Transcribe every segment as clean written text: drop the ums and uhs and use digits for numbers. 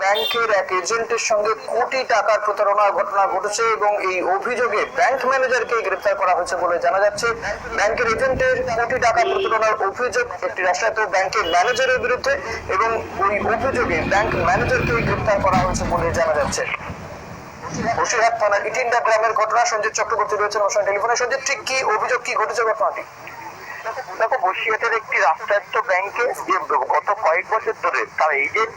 ব্যাংকের এক এজেন্টের সঙ্গে কোটি টাকার প্রতারণার ঘটনা ঘটেছে এবং এই অভিযোগে ব্যাংক ম্যানেজারকে গ্রেফতার করা হয়েছে বলে জানা যাচ্ছে। ব্যাংকের এজেন্টের কোটি টাকা প্রতারণার অভিযোগ একটি রাষ্ট্রায়ত্ত ব্যাংকের ম্যানেজারের বিরুদ্ধে এবং ওই অভিযোগে ব্যাংক ম্যানেজারকে গ্রেফতার করা হয়েছে বলে জানা যাচ্ছে। বসিরহাট থানার ইটিন্ডা গ্রামের ঘটনা। সঞ্জিত চক্রবর্তী রয়েছেন আমার সঙ্গে টেলিফোনে। সঞ্জিত, ঠিক কি অভিযোগ, কি ঘটেছে ঘটনাটি? দেখো, বসিরহাটের একটি রাষ্ট্রায়ত্ত ব্যাংকে যে গত কয়েক বছর ধরে তার এজেন্ট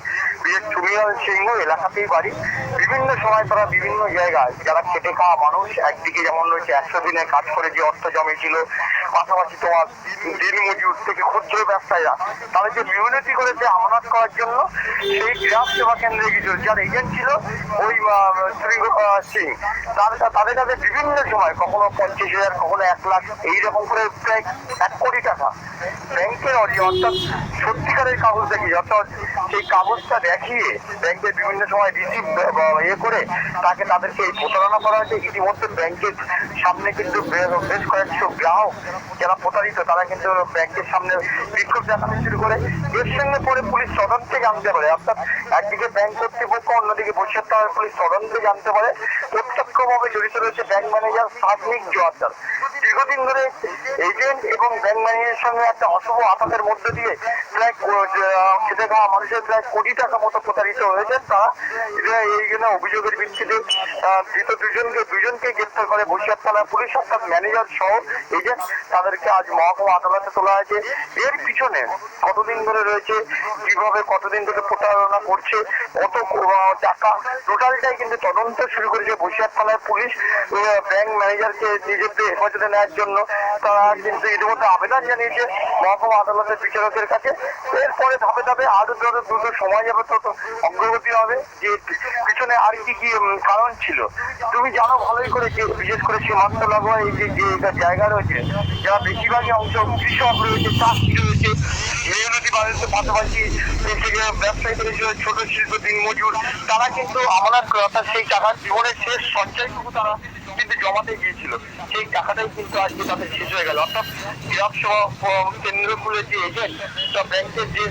সুমিলাল সিংহ এলাকাতেই বাড়ি। বিভিন্ন সময় তারা বিভিন্ন জায়গায় যারা খেটে খাওয়া মানুষ, একদিকে যেমন রয়েছে 100 দিনে কাজ করে যে অর্থ জমেছিল, পাশাপাশি তোমার দিন মজুর থেকে ক্ষুদ্র ব্যবসায়ীরা তাদের যে বিউনিটি করেছে আমানত করার জন্য সেই গ্রাম সেবা কেন্দ্রে গিয়েছিল। যার এজেন্ট ছিল ওই সিং, তাদের কাছে বিভিন্ন সময় কখনো 50,000, কখনো 1 লাখ, এইরকম করে প্রায় 1 কোটি টাকা ব্যাংকের অর্থাৎ সত্যিকারের কাগজ দেখিয়ে, অর্থাৎ সেই কাগজটা দেখিয়ে ব্যাংকের বিভিন্ন সময় রিসিভ করে তাদেরকে এই প্রতারণা করা হয়েছে। ইতিমধ্যে ব্যাংকের সামনে কিন্তু বেশ কয়েকশো গ্রাহক যারা প্রতারিত তারা কিন্তু ব্যাংকের সামনে বিক্ষোভ দেখাতে শুরু করে। এর সঙ্গে পরে পুলিশ তদন্তে জানতে পারে, অর্থাৎ একদিকে ব্যাংক কর্তৃপক্ষ, অন্যদিকে বসিরহাট থানার পুলিশ তদন্তে জানতে পারে প্রত্যক্ষভাবে জড়িত রয়েছে ব্যাংক ম্যানেজার সাজনিক জোয়ারদার। দীর্ঘদিন ধরে এজেন্ট এবং ব্যাংক ম্যানেজারের সঙ্গে একটা অশুভ আতাতের মধ্যে দিয়ে প্রায় খেটে খাওয়া মানুষের প্রায় কোটি টাকা মতো প্রতারিত হয়েছে। তারা এই জন্য অভিযোগের ভিত্তিতে ধৃত দুজনকে গ্রেফতার করে বসিরহাট থানার পুলিশ, অর্থাৎ ম্যানেজার সহ এজেন্ট। তাদেরকে আজ মহকুমা আদালতে তোলা হয়েছে। এর পিছনে কতদিন ধরে রয়েছে, কিভাবে কতদিন ধরে প্রতারণা করছে, কত টাকা, টোটালটাই কিন্তু তদন্ত শুরু করেছে বসিরহাট থানার পুলিশ। ব্যাংক ম্যানেজারকে নিজেদের হেফাজতে নেওয়ার জন্য তারা কিন্তু ইতিমধ্যে আবেদন জানিয়েছে মহকুমা আদালতের বিচারকের কাছে। এরপরে ধাপে ধাপে আরো দ্রুত সময় যাবে, তত অগ্রগতি হবে যে পিছনে আর কি কি কারণ ছিল। তুমি জানো ভালোই করে যে বিশেষ করে সীমান্ত লাগোয়া এই যে জায়গা রয়েছে, যারা বেশিরভাগই অংশ কৃষক রয়েছে, চাষি রয়েছে, মেহনতি মানুষের পাশাপাশি ব্যবসায়ী রয়েছে, ছোট শিল্প, দিন মজুর, তারা কিন্তু আমানত অর্থাৎ সেই টাকার জীবনের শেষ সঞ্চয়টুকু তারা কিন্তু জমাতে গিয়েছিল, সেই টাকাটাই কিন্তু আজকে তাদের শেষ হয়ে গেল। অর্থাৎ গ্রাম সেবা কেন্দ্র খুলে যে এজেন্ট ব্যাংকের যে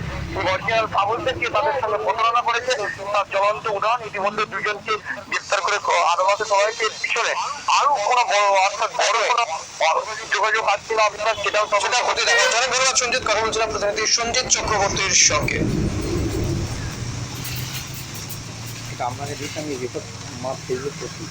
অরিজিনাল কাগজ দেখিয়ে তাদের সঙ্গে প্রতারণা করেছে, তার জ্বলন্ত উদাহরণ। ইতিমধ্যে দুজনকে গ্রেফতার করে আদালতে তোলা হয়েছে। এর পিছনে আরো কোনো বড়, অর্থাৎ বড় কোনো যোগাযোগ আছে কিনা আপনারা সেটাও তবে হতে দেখা যায়। ধন্যবাদ সঞ্জিত। কথা বলছিলাম প্রতিনিধি সঞ্জিত চক্রবর্তীর সঙ্গে। আপনাকে দিচ্ছি আমি রিপোর্ট ফেসবুক করছি।